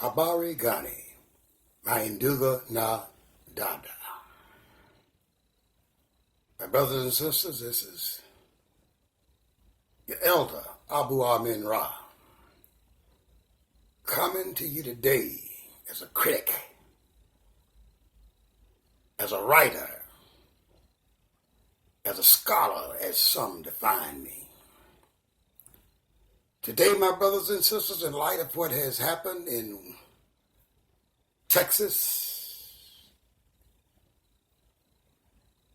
Habari Gani, Mainduga na Dada. My brothers and sisters, this is your elder, Abu Amin Ra, coming to you today as a critic, as a writer, as a scholar, as some define me. Today, my brothers and sisters, in light of what has happened in Texas,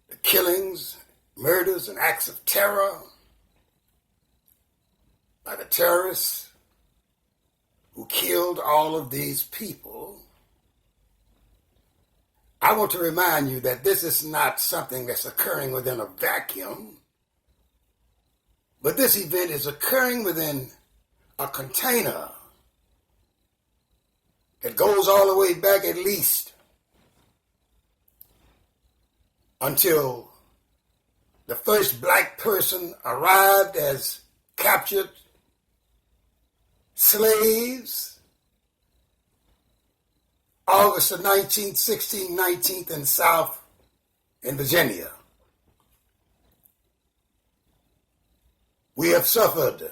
the killings, murders, and acts of terror by the terrorists who killed all of these people, I want to remind you that this is not something that's occurring within a vacuum, but this event is occurring within a container that goes all the way back at least until the first black person arrived as captured slaves, August of 1916, 19th and South in Virginia. We have suffered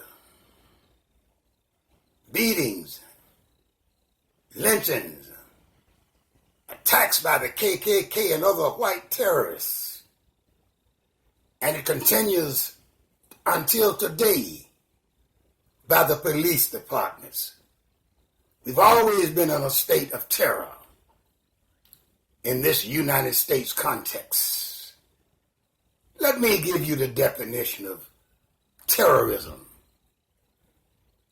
beatings, lynchings, attacks by the KKK and other white terrorists. And it continues until today by the police departments. We've always been in a state of terror in this United States context. Let me give you the definition of terrorism.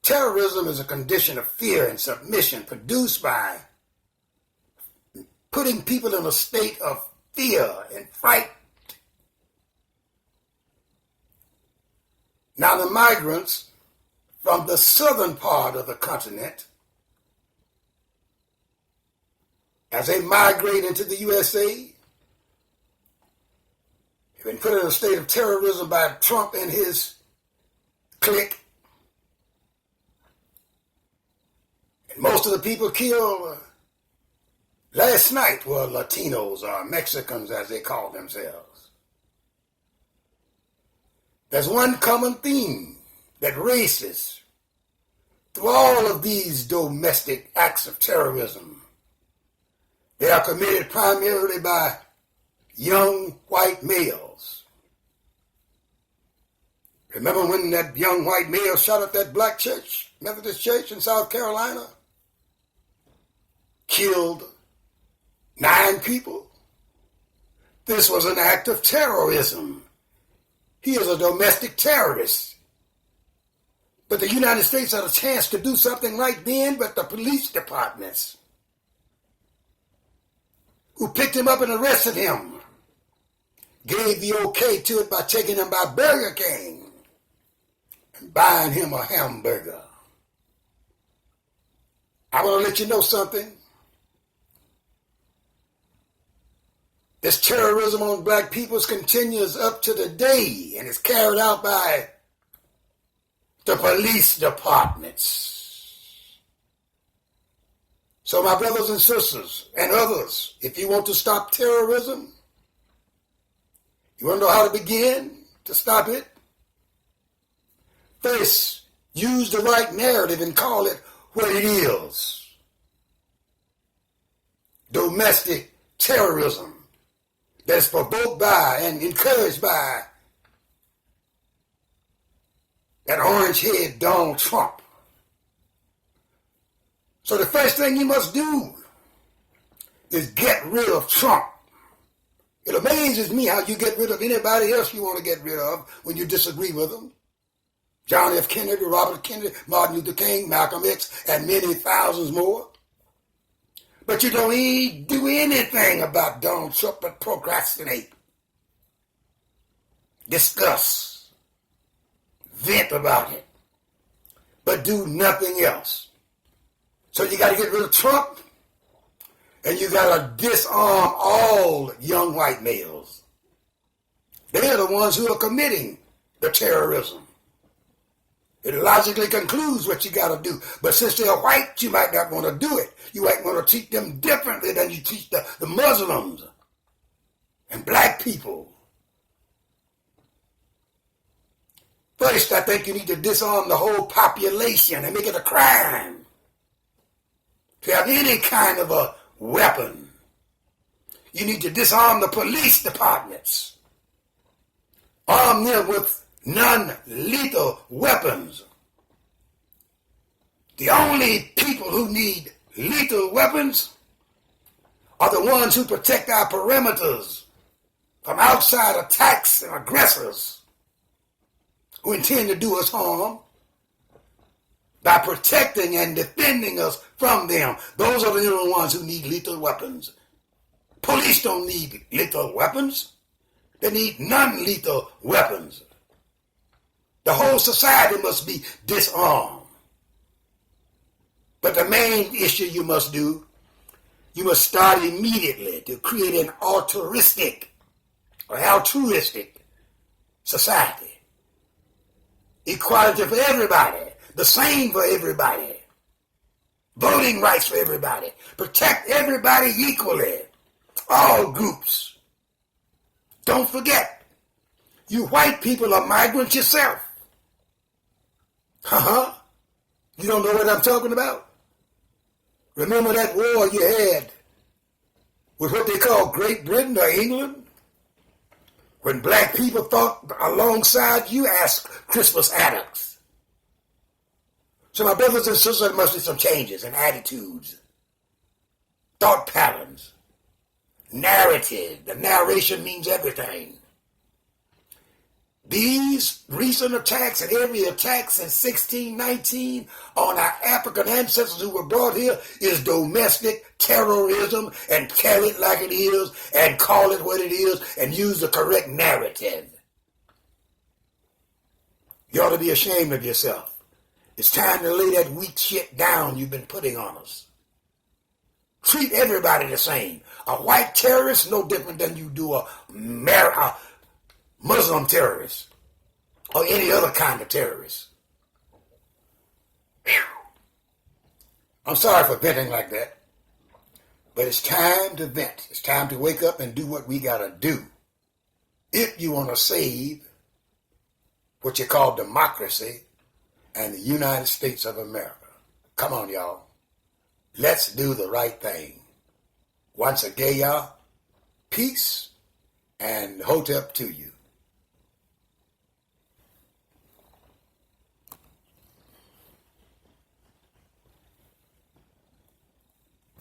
Terrorism is a condition of fear and submission produced by putting people in a state of fear and fright. Now, the migrants from the southern part of the continent, as they migrate into the USA, have been put in a state of terrorism by Trump and his clique. And most of the people killed last night were Latinos or Mexicans, as they call themselves. There's one common theme that races through all of these domestic acts of terrorism. They are committed primarily by young white males. Remember when that young white male shot up that black church, Methodist church in South Carolina? Killed 9 people? This was an act of terrorism. He is a domestic terrorist. But the United States had a chance to do something right then, but the police departments who picked him up and arrested him gave the okay to it by taking him by Burger King and buying him a hamburger. I want to let you know something. This terrorism on black people continues up to the day and is carried out by the police departments. So my brothers and sisters and others, if you want to stop terrorism, you want to know how to begin to stop it? First, use the right narrative and call it what it is. Domestic terrorism that's provoked by and encouraged by that orange-head Donald Trump. So the first thing you must do is get rid of Trump. It amazes me how you get rid of anybody else you want to get rid of when you disagree with them. John F. Kennedy, Robert Kennedy, Martin Luther King, Malcolm X, and many thousands more. But you don't even do anything about Donald Trump but procrastinate, discuss, vent about it, but do nothing else. So you got to get rid of Trump, and you got to disarm all young white males. They're the ones who are committing the terrorism. It logically concludes what you got to do. But since they're white, you might not want to do it. You might want to teach them differently than you teach the Muslims and black people. First, I think you need to disarm the whole population and make it a crime to have any kind of a weapon. You need to disarm the police departments. Arm them with non-lethal weapons. The only people who need lethal weapons are the ones who protect our perimeters from outside attacks and aggressors who intend to do us harm by protecting and defending us from them. Those are the only ones who need lethal weapons. Police don't need lethal weapons. They need non-lethal weapons. The whole society must be disarmed. But the main issue you must do, you must start immediately to create an altruistic society. Equality for everybody. The same for everybody. Voting rights for everybody. Protect everybody equally. All groups. Don't forget, you white people are migrants yourself. You don't know what I'm talking about? Remember that war you had with what they call Great Britain or England? When black people fought alongside you as Christmas addicts. So my brothers and sisters, there must be some changes in attitudes, thought patterns, narrative. The narration means everything. These recent attacks and every attack since 1619 on our African ancestors who were brought here is domestic terrorism, and tell it like it is and call it what it is and use the correct narrative. You ought to be ashamed of yourself. It's time to lay that weak shit down you've been putting on us. Treat everybody the same. A white terrorist no different than you do a Muslim terrorist or any other kind of terrorist. Whew. I'm sorry for venting like that, but it's time to vent. It's time to wake up and do what we got to do if you want to save what you call democracy and the United States of America. Come on, y'all. Let's do the right thing. Once again, y'all, peace and hotep to you.